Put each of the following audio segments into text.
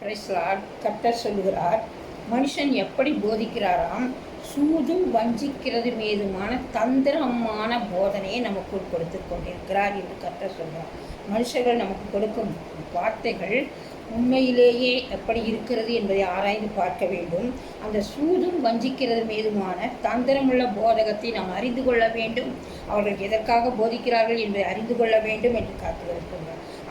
Price Lord. கர்த்தர் சொல்லுகிறார், மனுஷன் எப்படி போதிக்கிறாராம், சூதும் வஞ்சிக்கிறது மீதுமான தந்திரமான போதனையை நமக்குள் கொடுத்து கொண்டிருக்கிறார் என்று கர்த்தர் சொல்கிறார். மனுஷர்கள் நமக்கு கொடுக்கும் வார்த்தைகள் உண்மையிலேயே எப்படி இருக்கிறது என்பதை ஆராய்ந்து பார்க்க வேண்டும். அந்த சூதும் வஞ்சிக்கிறது மீதுமான தந்திரமுள்ள போதகத்தை நாம் அறிந்து கொள்ள வேண்டும். அவர்கள் எதற்காக போதிக்கிறார்கள் என்பதை அறிந்து கொள்ள வேண்டும் என்று காத்துகிறார்.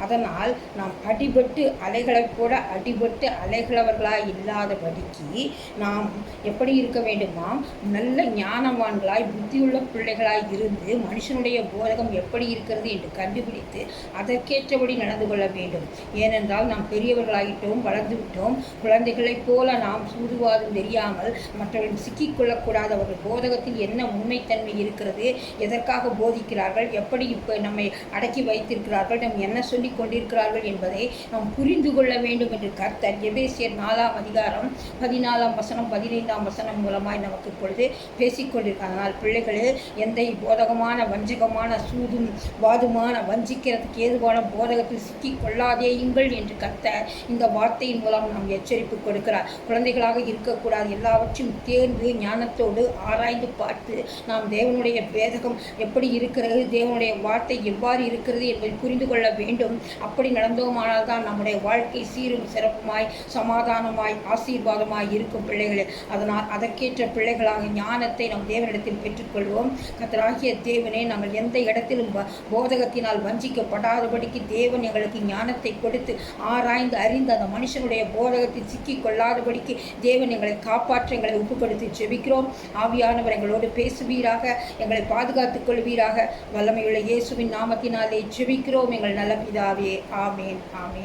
அதனால் நாம் அடிபட்டு அலைகளைப் போல அடிபட்டு அலைகளவர்களாய் இல்லாதபடிக்கு நாம் எப்படி இருக்க வேண்டுமாம், நல்ல ஞானவான்களாய் புத்தியுள்ள பிள்ளைகளாய் இருந்து மனுஷனுடைய போதகம் எப்படி இருக்கிறது என்று கண்டுபிடித்து அதற்கேற்றபடி நடந்து கொள்ள வேண்டும். ஏனென்றால் நாம் பெரியவர்களாகிட்டோம், வளர்ந்து விட்டோம். குழந்தைகளைப் போல நாம் சூதுவாதம் தெரியாமல் மற்றவர்கள் சிக்கிக்கொள்ளக்கூடாது. அவர்கள் போதகத்தில் என்ன உண்மைத்தன்மை இருக்கிறது, எதற்காக போதிக்கிறார்கள், எப்படி இப்போ நம்மை அடக்கி வைத்திருக்கிறார்கள், நம் என்ன சொல்லிக் கொண்டிருக்கிறார்கள் என்பதை நாம் புரிந்து கொள்ள வேண்டும் என்று கர்த்தர் எபேசியர் 4ஆம் அதிகாரம் 14ஆம் வசனம் 15ஆம் வசனம் மூலமாய் நமக்கு இப்பொழுது பேசிக்கொண்டிருக்கிறார்கள். பிள்ளைகளே, எந்த போதகமான வஞ்சகமான சூதும் வாதுமான வஞ்சிக்கிறதுக்கு ஏதுவான போதகத்தில் சிக்கிக் கொள்ளாதேயுங்கள் என்று கர்த்தர் இந்த வார்த்தையின் மூலம் நாம் எச்சரிப்பு கொடுக்கிறார். குழந்தைகளாக இருக்கக்கூடாது. எல்லாவற்றையும் தேர்ந்து ஞானத்தோடு ஆராய்ந்து பார்த்து நாம் தேவனுடைய வேதகம் எப்படி இருக்கிறது, தேவனுடைய வார்த்தை எவ்வாறு இருக்கிறது என்பதை புரிந்து கொள்ள வேண்டும். அப்படி நடந்தோமானால் தான் நம்முடைய வாழ்க்கை சீரும் சிறப்புமாய் சமாதானமாய் ஆசீர்வாதமாய் இருக்கும் பிள்ளைகளே. அதனால் அதற்கேற்ற பிள்ளைகளாக ஞானத்தை நம் தேவனிடத்தில் பெற்றுக்கொள்வோம். கர்த்தராகிய தேவனே, நாங்கள் எந்த இடத்திலும் போதகத்தினால் வஞ்சிக்கப்படாதபடிக்கு தேவன் எங்களுக்கு ஞானத்தை கொடுத்து ஆராய்ந்து அறிந்து அந்த மனுஷனுடைய போதகத்தில் சிக்கிக் கொள்ளாதபடிக்கு தேவன் எங்களை காப்பாற்ற எங்களை ஒப்பு கொடுத்து ஜெபிக்கிறோம். ஆவியானவர் எங்களோடு பேசுவீராக, எங்களை பாதுகாத்துக் கொள்வீராக. வல்லமையுள்ள இயேசுவின் நாமத்தினாலே ஜெபிக்கிறோம் எங்கள் நல்ல பிதாவே. ஆமேன், ஆமேன்.